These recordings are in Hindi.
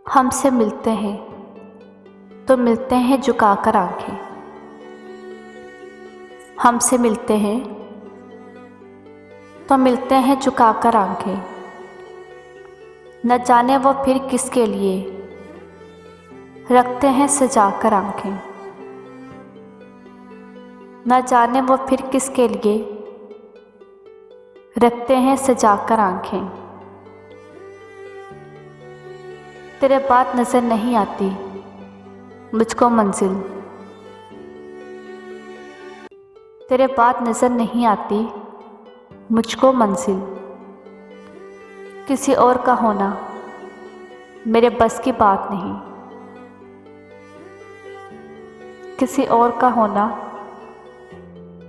हमसे मिलते हैं तो मिलते हैं झुकाकर आंखें। हमसे मिलते हैं तो मिलते हैं झुकाकर आंखें। न जाने वो फिर किसके लिए रखते हैं सजाकर आंखें। न जाने वो फिर किसके लिए रखते हैं सजाकर आंखें। तेरे बाद नज़र नहीं आती मुझको मंजिल, तेरे बाद नज़र नहीं आती मुझको मंजिल। किसी और का होना मेरे बस की बात नहीं, किसी और का होना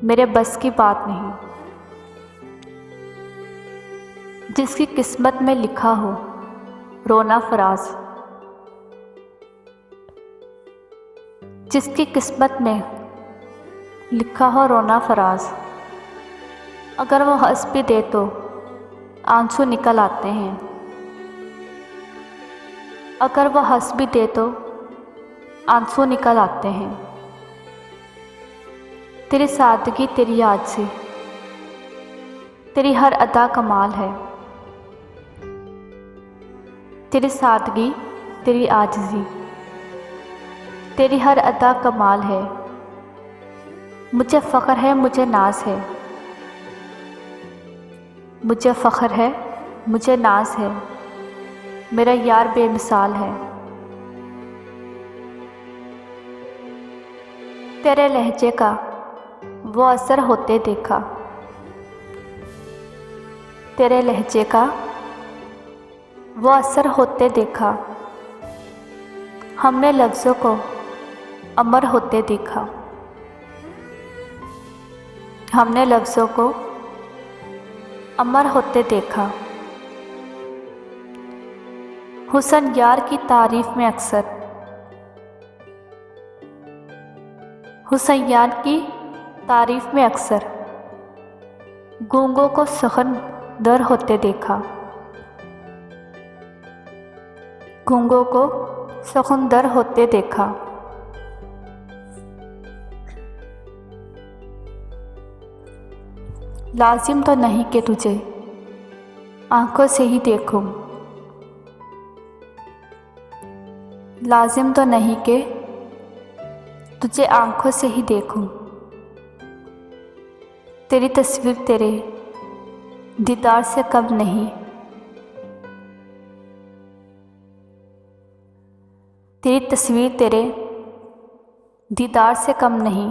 मेरे बस की बात नहीं। जिसकी किस्मत में लिखा हो रोना फराज, जिसकी किस्मत में लिखा हो रोना फराज। अगर वो हंस भी दे तो आंसू निकल आते हैं, अगर वो हंस भी दे तो आंसू निकल आते हैं। तेरी सादगी तेरी आजिज़ी, तेरी हर अदा कमाल है। तेरी सादगी तेरी आजिज़ी, तेरी हर अदा कमाल है। मुझे फ़ख्र है मुझे नाज है, मुझे फ़ख्र है मुझे नाज है। मेरा यार बेमिसाल है। तेरे लहजे का वो असर होते देखा, तेरे लहजे का वो असर होते देखा। हमने लफ्ज़ों को अमर होते देखा, हमने लफ्ज़ों को अमर होते देखा। हुस्न यार की तारीफ़ में अक्सर, हुस्न यार की तारीफ़ में अक्सर गूंगों को सुखन दर होते देखा, गूंगों को सुखन दर होते देखा। लाजिम तो नहीं कि तुझे आंखों से ही देखूं, लाजिम तो नहीं कि तुझे आंखों से ही देखूं। तेरी तस्वीर तेरे दीदार से कम नहीं, तेरी तस्वीर तेरे दीदार से कम नहीं।